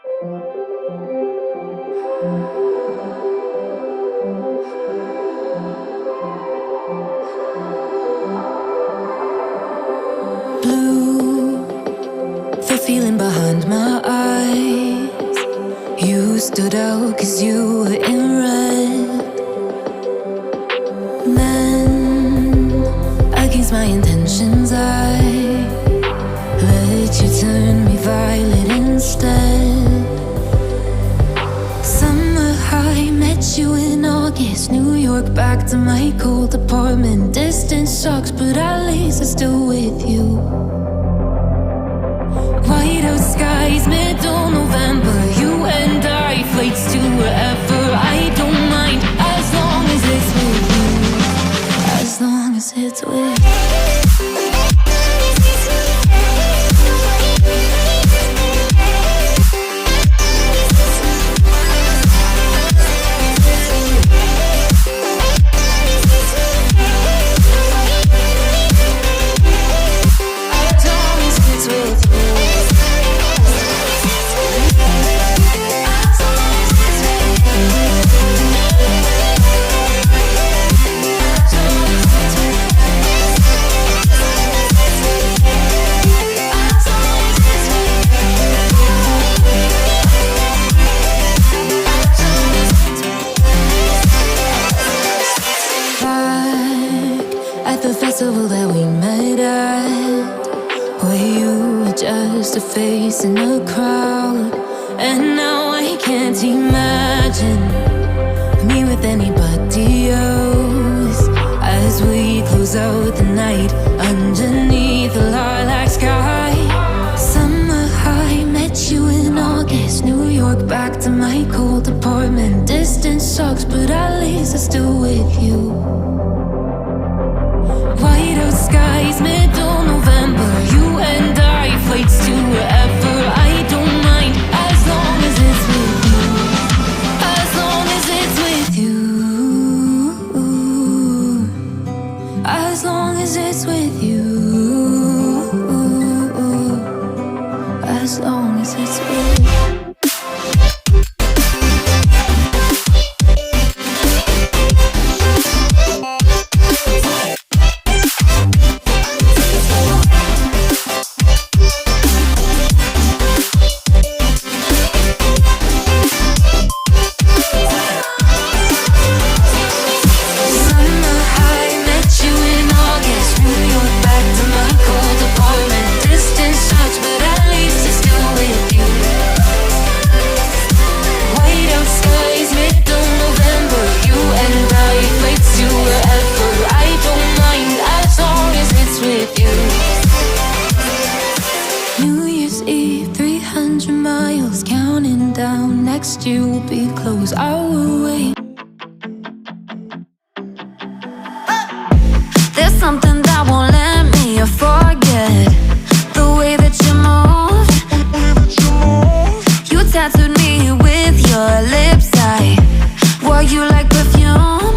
Blue, the feeling behind my eyes. You stood out 'cause you were in red. Then, against my intentions, I let you turn me violet instead. Summer high, met you in August. New York, back to my cold apartment. Distance sucks, but at least I'm still with you. Whiteout skies, middle November. You and I, flights to wherever. I don't mind, as long as it's with you. As long as it's with you. That we met at, where you were just a face in a crowd. And now I can't imagine me with anybody else. As we close out the night underneath the lilac sky. Summer high, met you in August. New York, back to my cold apartment. Distance sucks, but at least I'm still with you. Whiteout skies, middle November. You and I, flights to wherever. I don't mind, as long as it's with you. As long as it's with you. As long as it's with you. As long as it's with you. Next year will be close, I will wait. There's something that won't let me forget. The way that you move. You tattooed me with your lips. I wore you like perfume.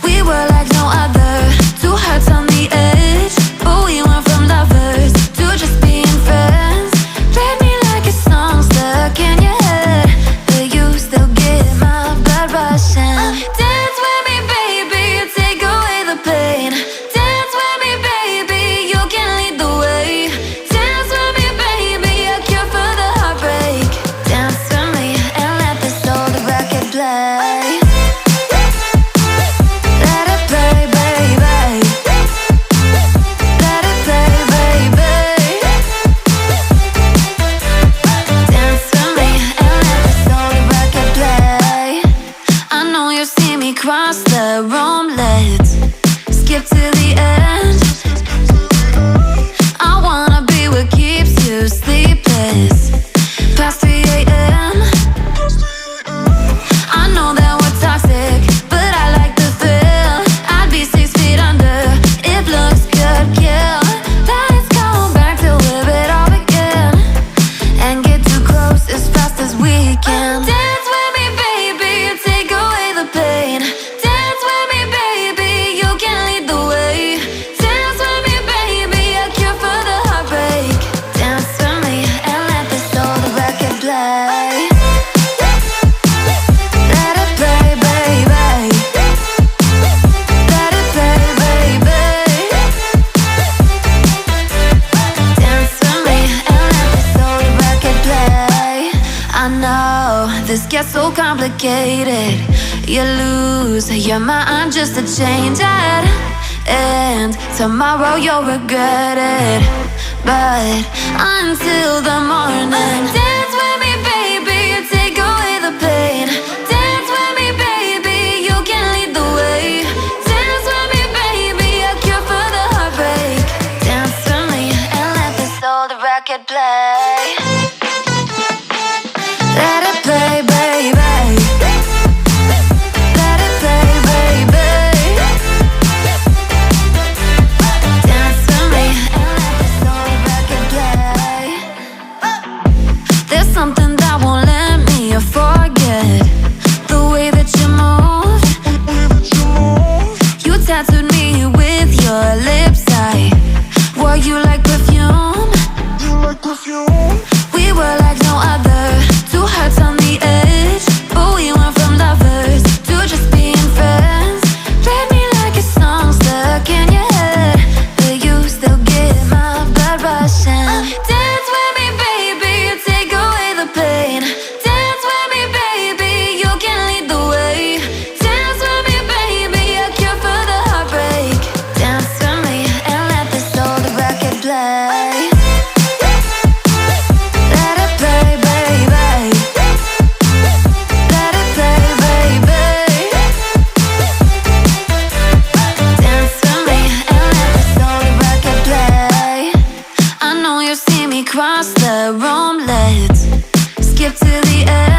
We were like no other. Two hearts on the edge, but we went from lovers to just being friends. Played me like a song stuck in your head, but you still get my blood rushing. Dance with me, baby, you take away the pain. Dance with me, baby, you this gets so complicated. You lose your mind just to change it, and tomorrow you'll regret it. But until the morning, dance with me, baby, you take away the pain. Dance with me, baby, you can lead the way. Dance with me, baby, a cure for the heartbreak. Dance with me and let this old record play. Let it play, baby. Let it play, baby. Dance with me and let this old record play. There's something that won't let me forget the way that you moved. You tattooed me with your lips. I wore you like perfume. We were like no other, two hearts on the edge, but we went from lovers to just being friends. Played me like a song stuck in your head, but you still get my blood rushing. Dance with me, baby, you take away the pain. Dance with me, baby, you can lead the way. Dance with me, baby, a cure for the heartbreak. Dance with me and let this old record play. Let it play, baby. Let it play, baby. Dance with me and let this old record play. I know you see me cross the room, let's skip to the end.